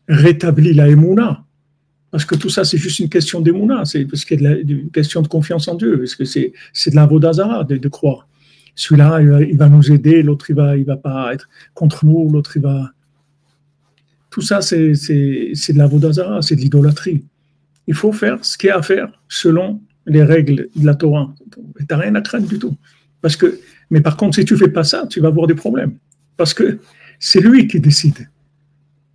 rétablit la émouna. Parce que tout ça, c'est juste une question d'émouna, c'est parce qu'il y a une question de confiance en Dieu, parce que c'est de la vodazara de croire. Celui-là, il va nous aider, l'autre, il va pas être contre nous, l'autre, il va... Tout ça, c'est de la vodazara, c'est de l'idolâtrie. Il faut faire ce qu'il y a à faire selon les règles de la Torah. Tu n'as rien à craindre du tout. Parce que, mais par contre, si tu ne fais pas ça, tu vas avoir des problèmes. Parce que c'est lui qui décide.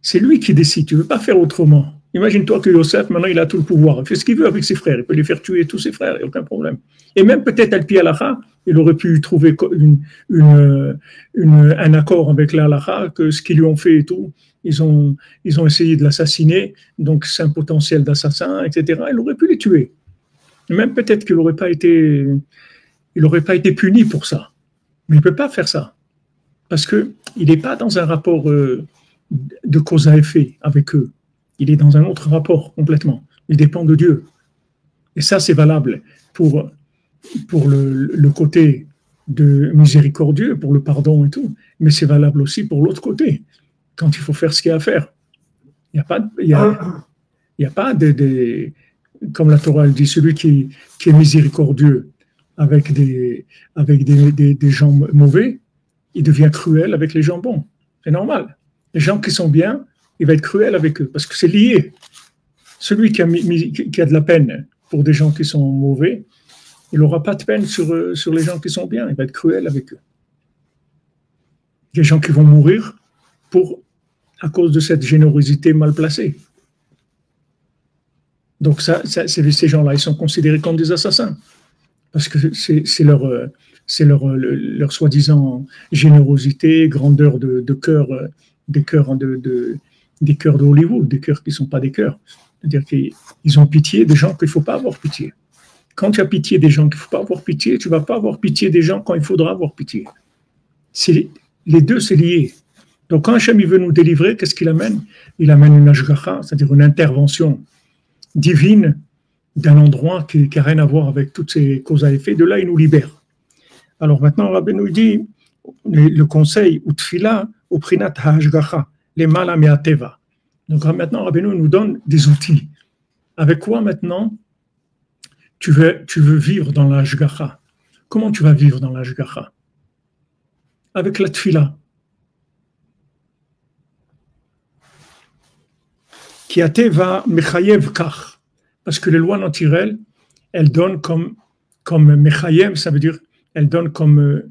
C'est lui qui décide. Tu ne veux pas faire autrement. Imagine-toi que Yosef, maintenant, il a tout le pouvoir. Il fait ce qu'il veut avec ses frères. Il peut les faire tuer tous ses frères. Il n'y a aucun problème. Et même peut-être Al-Pi Alacha, il aurait pu trouver un accord avec l'Alacha, que ce qu'ils lui ont fait et tout, ils ont essayé de l'assassiner, donc c'est un potentiel d'assassin, etc. Il aurait pu les tuer. Même peut-être qu'il n'aurait pas été puni pour ça. Mais il ne peut pas faire ça. Parce qu'il n'est pas dans un rapport de cause à effet avec eux. Il est dans un autre rapport complètement. Il dépend de Dieu. Et ça, c'est valable pour le côté de miséricordieux, pour le pardon et tout. Mais c'est valable aussi pour l'autre côté, quand il faut faire ce qu'il y a à faire. Il n'y a pas de comme la Torah dit, celui qui est miséricordieux avec des gens mauvais, il devient cruel avec les gens bons. C'est normal. Les gens qui sont bien, il va être cruel avec eux, parce que c'est lié. Celui qui a de la peine pour des gens qui sont mauvais, il n'aura pas de peine sur les gens qui sont bien, il va être cruel avec eux. Il y a des gens qui vont mourir à cause de cette générosité mal placée. Donc ces gens-là, ils sont considérés comme des assassins, parce que c'est leur soi-disant générosité, grandeur de cœur, des cœurs de Hollywood, des cœurs qui ne sont pas des cœurs. C'est-à-dire qu'ils ont pitié des gens qu'il ne faut pas avoir pitié. Quand tu as pitié des gens qu'il ne faut pas avoir pitié, tu ne vas pas avoir pitié des gens quand il faudra avoir pitié. Les deux, c'est lié. Donc quand Hachem veut nous délivrer, qu'est-ce qu'il amène? Il amène une ashgacha, c'est-à-dire une intervention divine d'un endroit qui n'a rien à voir avec toutes ces causes à effet. De là, il nous libère. Alors maintenant, Rabbi nous dit le conseil ou tfila ou prinat hashgacha, les malamea teva. Donc maintenant, Rabbi nous donne des outils. Avec quoi maintenant tu veux vivre dans la hashgacha? Comment tu vas vivre dans la hashgacha? Avec la tfila. Ki ateva mechayev kach. Parce que les lois naturelles, elles donnent comme mechayev, ça veut dire elles donnent comme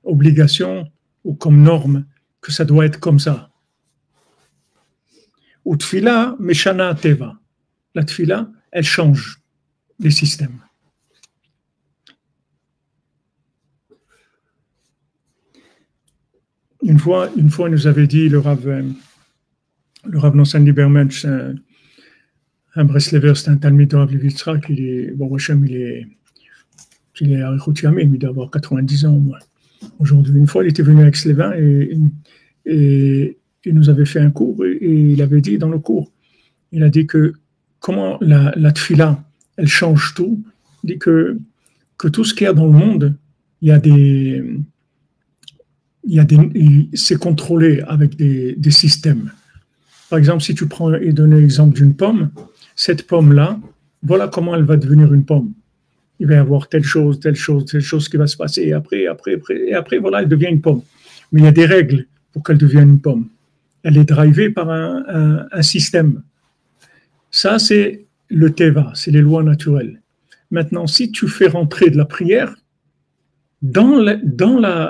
obligation ou comme norme que ça doit être comme ça. Ou tfila meshana teva. La tfila, elle change les systèmes. Une fois, il nous avait dit le Rav Nosson Liebermensch, un Breslever, c'est un Talmid de Rav Levitsra, qui est, bon, Hachem, il est à Arichut Yamim, il doit avoir 90 ans au moins. Aujourd'hui, une fois, il était venu à Aix-les-Bains et il nous avait fait un cours et il avait dit dans le cours, il a dit que comment la tfila, elle change tout. Il dit que tout ce qu'il y a dans le monde, c'est contrôlé avec des systèmes. Par exemple, si tu prends et donnes l'exemple d'une pomme, cette pomme-là, voilà comment elle va devenir une pomme. Il va y avoir telle chose qui va se passer, et après, voilà, elle devient une pomme. Mais il y a des règles pour qu'elle devienne une pomme. Elle est drivée par un système. Ça, c'est le teva, c'est les lois naturelles. Maintenant, si tu fais rentrer de la prière, dans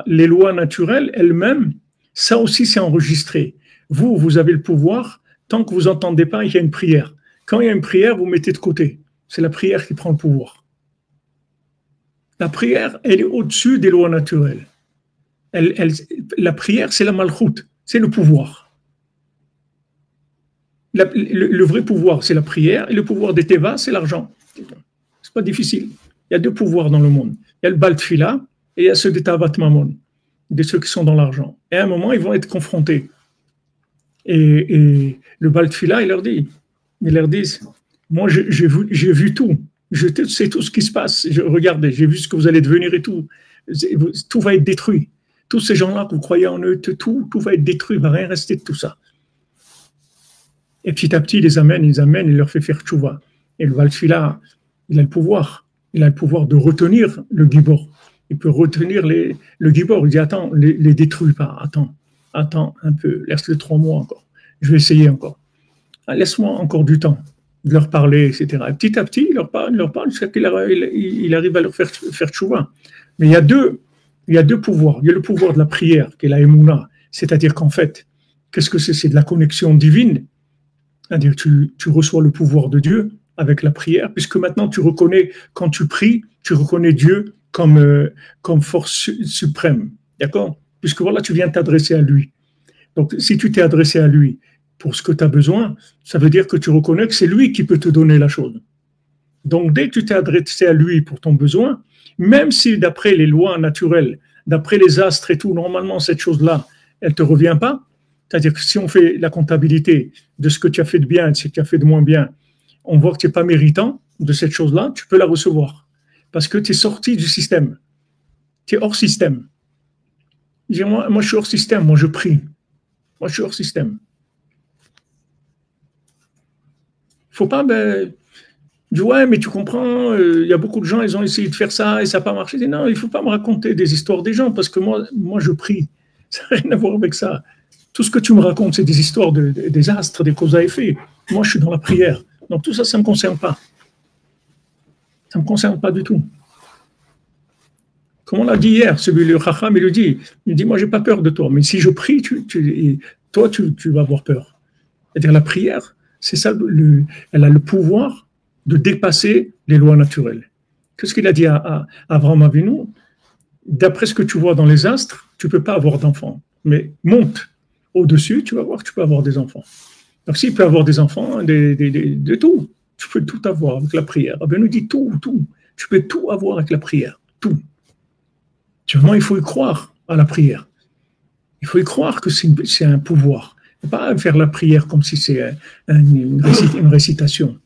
les lois naturelles elles-mêmes, ça aussi c'est enregistré. Vous avez le pouvoir, tant que vous n'entendez pas, il y a une prière. Quand il y a une prière, vous mettez de côté. C'est la prière qui prend le pouvoir. La prière, elle est au-dessus des lois naturelles. La prière, c'est la malchoute, c'est le pouvoir. Le vrai pouvoir, c'est la prière, et le pouvoir des teva, c'est l'argent. C'est pas difficile. Il y a deux pouvoirs dans le monde. Il y a le bal tfila, et il y a ceux des tavat mamon, de ceux qui sont dans l'argent. Et à un moment, ils vont être confrontés. Et le bal tfila, ils leur disent, moi j'ai vu tout, je sais tout ce qui se passe, regardez, j'ai vu ce que vous allez devenir et tout va être détruit. Tous ces gens-là que vous croyez en eux, tout va être détruit, il ne va rien rester de tout ça. Et petit à petit, ils les amènent, il leur fait faire tchouva. Et le Valtfila, il a le pouvoir. Il a le pouvoir de retenir le Gibor. Il peut retenir le Gibor. Il dit, attends, les détruis pas. Attends un peu. Laisse-le 3 mois encore. Je vais essayer encore. Ah, laisse-moi encore du temps de leur parler, etc. Et petit à petit, il leur parle jusqu'à qu'il arrive à leur faire tchouva. Mais il y a deux pouvoirs. Il y a le pouvoir de la prière, qui est la Emouna. C'est-à-dire qu'en fait, qu'est-ce que c'est? C'est de la connexion divine. C'est-à-dire que tu reçois le pouvoir de Dieu avec la prière, puisque maintenant tu reconnais, quand tu pries, tu reconnais Dieu comme force suprême. D'accord? Puisque voilà, tu viens t'adresser à lui. Donc, si tu t'es adressé à lui pour ce que tu as besoin, ça veut dire que tu reconnais que c'est lui qui peut te donner la chose. Donc, dès que tu t'es adressé à lui pour ton besoin, même si d'après les lois naturelles, d'après les astres et tout, normalement, cette chose-là, elle ne te revient pas, c'est-à-dire que si on fait la comptabilité de ce que tu as fait de bien et de ce que tu as fait de moins bien, on voit que tu n'es pas méritant de cette chose-là, tu peux la recevoir. Parce que tu es sorti du système. Tu es hors système. Moi, je suis hors système, moi je prie. Moi, je suis hors système. Il ne faut pas... dis, ouais, mais tu comprends, y a beaucoup de gens, ils ont essayé de faire ça et ça n'a pas marché. Je dis, non, il ne faut pas me raconter des histoires des gens parce que moi je prie. Ça n'a rien à voir avec ça. Tout ce que tu me racontes, c'est des histoires des astres, des causes à effet. Moi, je suis dans la prière. Donc, tout ça, ça ne me concerne pas. Ça ne me concerne pas du tout. Comme on l'a dit hier, le Chacham, il dit, moi, je n'ai pas peur de toi. Mais si je prie, toi, tu vas avoir peur. C'est-à-dire, la prière, c'est ça, elle a le pouvoir de dépasser les lois naturelles. Qu'est-ce qu'il a dit à Abraham Avinu? D'après ce que tu vois dans les astres, tu ne peux pas avoir d'enfants. Mais monte au-dessus, tu vas voir que tu peux avoir des enfants. Donc, s'il peut avoir des enfants, de tout, tu peux tout avoir avec la prière. Ben, nous dit tout. Tu peux tout avoir avec la prière. Tout. Seulement, il faut y croire à la prière. Il faut y croire que c'est un pouvoir. Il ne faut pas faire la prière comme si c'est une récitation.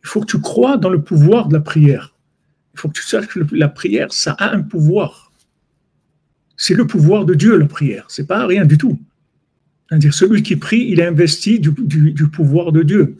Il faut que tu crois dans le pouvoir de la prière. Il faut que tu saches que la prière, ça a un pouvoir. C'est le pouvoir de Dieu, la prière. Ce n'est pas rien du tout. C'est-à-dire, celui qui prie, il est investi du pouvoir de Dieu.